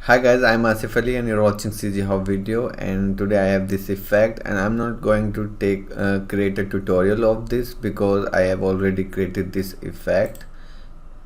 Hi guys, I'm Asif Ali and you're watching CGHOW video, and today I have this effect, and I'm not going to create a tutorial of this because I have already created this effect.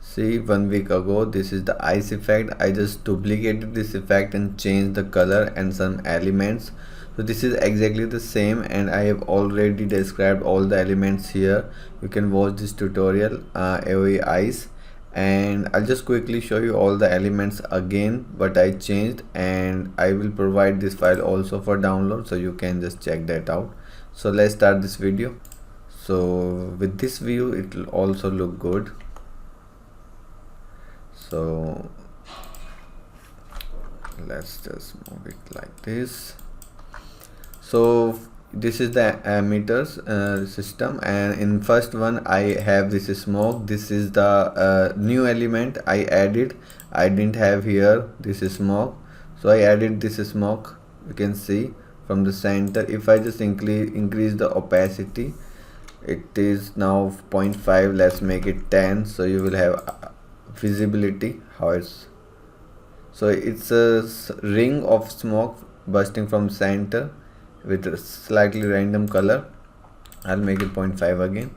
See, 1 week ago, this is the ice effect. I just duplicated this effect and changed the color and some elements. So this is exactly the same, and I have already described all the elements here. You can watch this tutorial, AOE ice, and I'll just quickly show you all the elements again what I changed, and I will provide this file also for download so you can just check that out. So let's start this video. So with this view it will also look good. So let's just move it like this. So this is the emitters system, and in first one I have this smoke. This is the new element I added. I didn't have here this smoke, so I added this smoke. You can see from the center. If I just increase the opacity, it is now 0.5. Let's make it 10, so you will have visibility how it's. So it's a ring of smoke bursting from center with a slightly random color. I'll make it 0.5 again.